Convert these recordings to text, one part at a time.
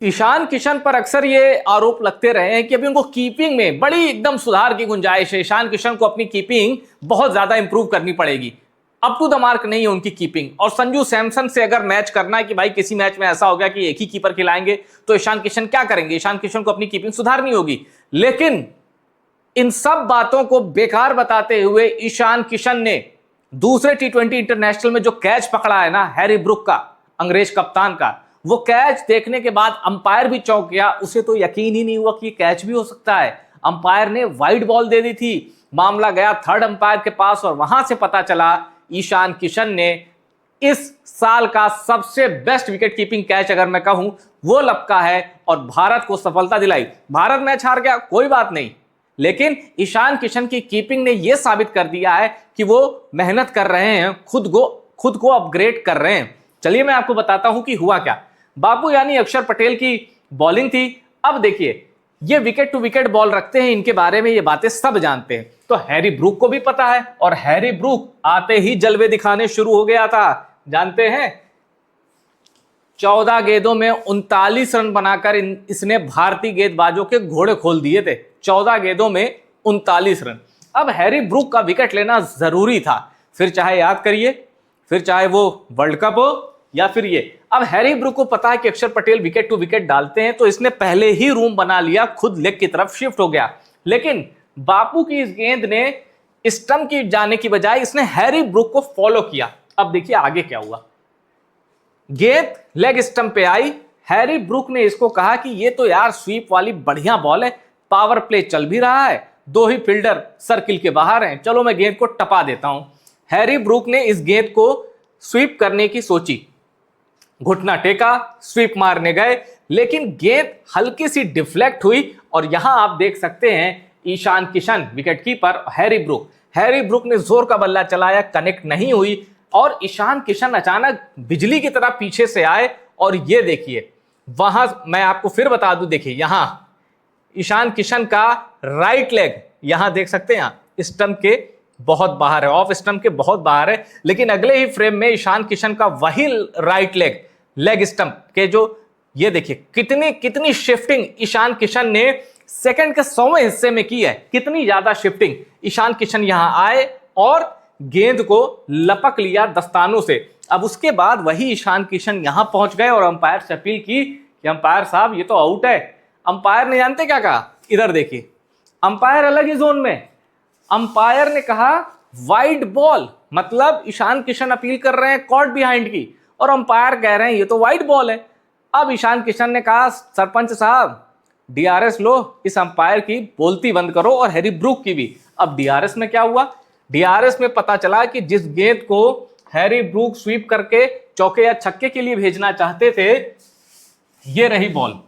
ईशान किशन पर अक्सर ये आरोप लगते रहे हैं कि अभी उनको कीपिंग में बड़ी एकदम सुधार की गुंजाइश है। ईशान किशन को अपनी कीपिंग बहुत ज्यादा इंप्रूव करनी पड़ेगी। अप टू द मार्क नहीं है उनकी कीपिंग। और संजू सैमसन से अगर मैच करना है कि भाई किसी मैच में ऐसा हो गया कि एक ही कीपर खिलाएंगे तो ईशान किशन क्या करेंगे? ईशान किशन को अपनी कीपिंग सुधारनी होगी। लेकिन इन सब बातों को बेकार बताते हुए ईशान किशन ने दूसरे T20 इंटरनेशनल में जो कैच पकड़ा है ना हैरी ब्रूक का, अंग्रेज कप्तान का, वो कैच देखने के बाद अंपायर भी चौंक गया। उसे तो यकीन ही नहीं हुआ कि कैच भी हो सकता है। अंपायर ने वाइड बॉल दे दी थी। मामला गया थर्ड अंपायर के पास और वहां से पता चला ईशान किशन ने इस साल का सबसे बेस्ट विकेट कीपिंग कैच अगर मैं कहूं वो लपका है और भारत को सफलता दिलाई। भारत मैच हार गया, कोई बात नहीं, लेकिन ईशान किशन की कीपिंग ने यह साबित कर दिया है कि वो मेहनत कर रहे हैं, खुद को अपग्रेड कर रहे हैं। चलिए मैं आपको बताता हूं कि हुआ क्या। बापू यानी अक्षर पटेल की बॉलिंग थी। अब देखिए ये विकेट टू विकेट बॉल रखते हैं, इनके बारे में ये बातें सब जानते हैं। तो हैरी ब्रूक को भी पता है और हैरी ब्रूक आते ही जलवे दिखाने शुरू हो गया था। जानते हैं 14 गेंदों में 39 रन बनाकर इसने भारतीय गेंदबाजों के घोड़े खोल दिए थे। 14 गेंदों में 39 रन। अब हैरी ब्रूक का विकेट लेना जरूरी था, फिर चाहे याद करिए, फिर चाहे वो वर्ल्ड कप हो या फिर ये। अब हैरी ब्रूक को पता है कि अक्षर पटेल विकेट टू विकेट डालते हैं, तो इसने पहले ही रूम बना लिया, खुद लेग की तरफ शिफ्ट हो गया। लेकिन बापू की इस गेंद ने स्टंप की जाने की बजाय इसने हैरी ब्रूक को फॉलो किया। अब देखिए आगे क्या हुआ। गेंद लेग स्टंप पे आई, हैरी ब्रूक ने इसको कहा कि ये तो यार स्वीप वाली बढ़िया बॉल है, पावर प्ले चल भी रहा है, दो ही फील्डर सर्किल के बाहर हैं, चलो मैं गेंद को टपा देता हूं। हैरी ब्रूक ने इस गेंद को स्वीप करने की सोची, घुटना टेका, स्वीप मारने गए, लेकिन गेंद हल्की सी डिफ्लेक्ट हुई और यहां आप देख सकते हैं Ishan Kishan wicketkeeper Harry Brook ने जोर का बल्ला चलाया, कनेक्ट नहीं हुई और ईशान किशन अचानक बिजली की तरह पीछे से आए और ये देखिए वहां मैं आपको फिर बता दूं, देखिए यहां ईशान किशन का राइट लेग यहां देख सकते हैं स्टंप के बहुत बाहर है, ऑफ स्टंप के बहुत बाहर है, लेकिन अगले ही फ्रेम में ईशान किशन का वही राइट लेग स्टंप के जो ये देखिए कितनी शिफ्टिंग ईशान किशन ने सेकंड के 100वें हिस्से में की है। कितनी ज्यादा शिफ्टिंग। ईशान किशन यहां आए और गेंद को लपक लिया दस्तानों से। अब उसके बाद वही ईशान किशन यहां पहुंच गए और अंपायर से अपील की कि अंपायर साहब ये तो आउट है। अंपायर ने जानते क्या कहा? इधर देखिए, अंपायर अलग ही जोन में। अंपायर ने कहा वाइड बॉल, मतलब ईशान किशन अपील कर रहे हैं कॉर्ड बिहाइंड की और अंपायर कह रहे हैं ये तो वाइड बॉल है। अब ईशान किशन ने कहा सरपंच साहब DRS लो, इस अंपायर की बोलती बंद करो और हैरी ब्रूक की भी। अब DRS में क्या हुआ? DRS में पता चला कि जिस गेंद को हैरी ब्रूक स्वीप करके चौके या छक्के के लिए भेजना चाहते थे, ये रही बॉल,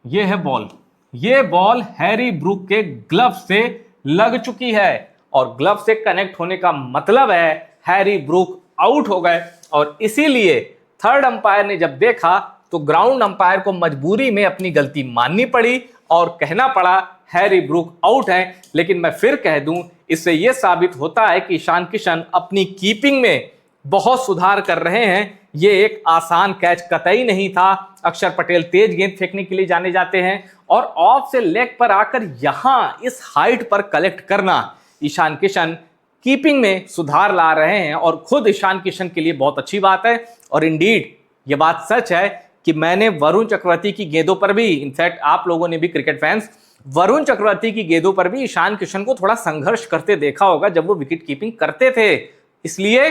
ये है बॉल, ये बॉल हैरी ब्रूक के ग्लव से लग चुकी है और ग्लव से कनेक्ट होने का मतलब है हैरी ब्रूक आउट हो गए। और इसीलिए थर्ड अंपायर ने जब देखा तो ग्राउंड अंपायर को मजबूरी में अपनी गलती माननी पड़ी और कहना पड़ा हैरी ब्रूक आउट है। लेकिन मैं फिर कह दूं, इससे यह साबित होता है कि ईशान किशन अपनी कीपिंग में बहुत सुधार कर रहे हैं। ये एक आसान कैच कतई नहीं था। अक्षर पटेल तेज गेंद फेंकने के लिए जाने जाते हैं और ऑफ से लेग पर आकर यहां इस हाइट पर कलेक्ट करना, ईशान किशन कीपिंग में सुधार ला रहे हैं और खुद ईशान किशन के लिए बहुत अच्छी बात है। और इंडीड ये बात सच है कि मैंने वरुण चक्रवर्ती की गेंदों पर भी, इनफैक्ट आप लोगों ने भी क्रिकेट फैंस वरुण चक्रवर्ती की गेंदों पर भी ईशान किशन को थोड़ा संघर्ष करते देखा होगा जब वो विकेट कीपिंग करते थे। इसलिए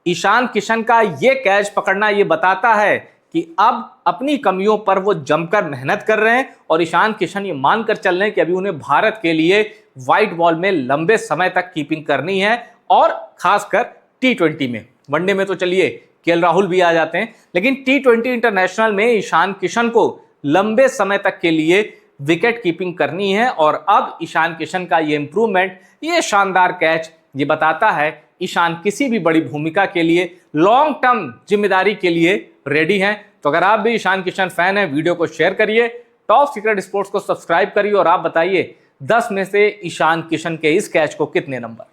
ईशान किशन का ये कैच पकड़ना ये बताता है कि अब अपनी कमियों पर वो जमकर मेहनत कर रहे हैं और ईशान किशन ये मानकर चल रहे हैं कि अभी उन्हें भारत के लिए व्हाइट बॉल में लंबे समय तक कीपिंग करनी है और खासकर T20 में। वनडे में तो चलिए KL राहुल भी आ जाते हैं, लेकिन T20 इंटरनेशनल में ईशान किशन को लंबे समय तक के लिए विकेट कीपिंग करनी है। और अब ईशान किशन का ये इंप्रूवमेंट, ये शानदार कैच ये बताता है ईशान किसी भी बड़ी भूमिका के लिए, लॉन्ग टर्म जिम्मेदारी के लिए रेडी हैं। तो अगर आप भी ईशान किशन फैन हैं, वीडियो को शेयर करिए, टॉप सीक्रेट स्पोर्ट्स को सब्सक्राइब करिए और आप बताइए 10 में से ईशान किशन के इस कैच को कितने नंबर?